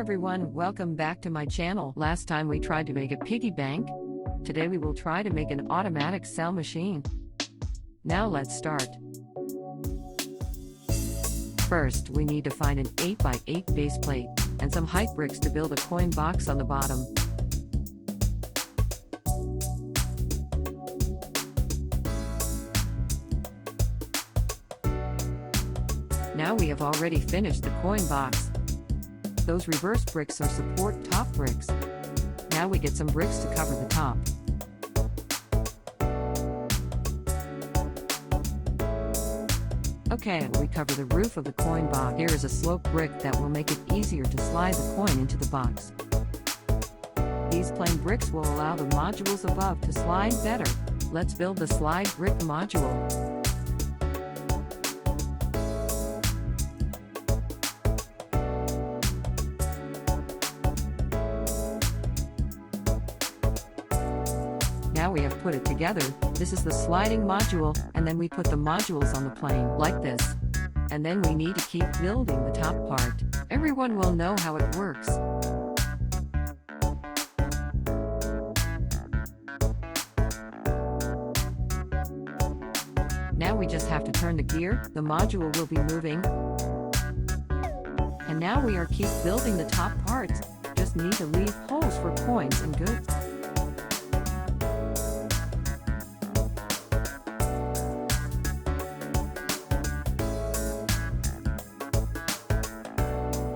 everyone, welcome back to my channel. Last time we tried to make a piggy bank. Today we will try to make an automatic sell machine. Now let's start. First, we need to find an 8x8 base plate and some height bricks to build a coin box on the bottom. Now we have already finished the coin box. Those reverse bricks are support top bricks. Now we get some bricks to cover the top. Okay, we cover the roof of the coin box. Here is a slope brick that will make it easier to slide the coin into the box. These plain bricks will allow the modules above to slide better. Let's build the slide brick module. Now we have put it together. This is the sliding module, and then we put the modules on the plane, like this. And then we need to keep building the top part. Everyone will know how it works. Now we just have to turn the gear, the module will be moving. And now we are keep building the top parts. Just need to leave holes for coins and goods.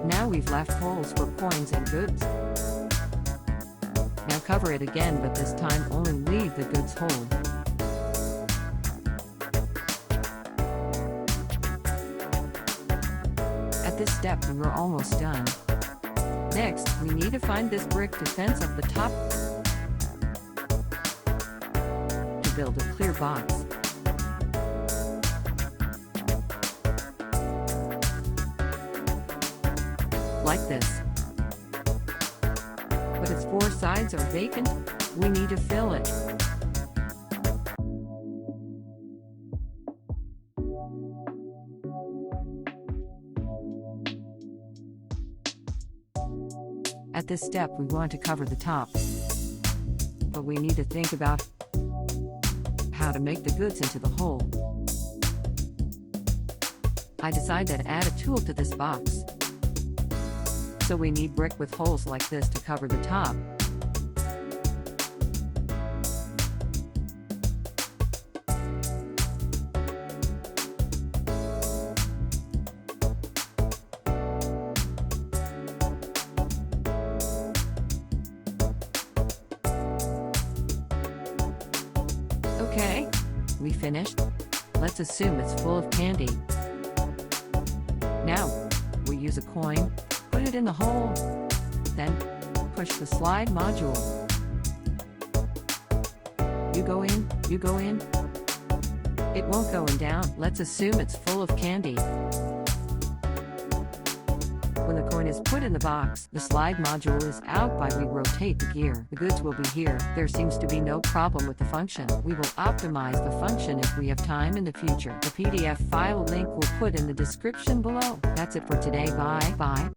Now we've left holes for coins and goods. Now cover it again, but this time only leave the goods hole. At this step we were almost done. Next, we need to find this brick to fence up the top to build a clear box. Like this. But its four sides are vacant, we need to fill it. At this step we want to cover the top. But we need to think about how to make the goods into the hole. I decided to add a tool to this box. So we need brick with holes like this to cover the top. Okay, we finished. Let's assume it's full of candy. Now, we use a coin. Put it in the hole, then push the slide module. You go in. It won't go in down. Let's assume it's full of candy. When the coin is put in the box, the slide module is out by we rotate the gear. The goods will be here. There seems to be no problem with the function. We will optimize the function if we have time in the future. The PDF file link we'll put in the description below. That's it for today. Bye.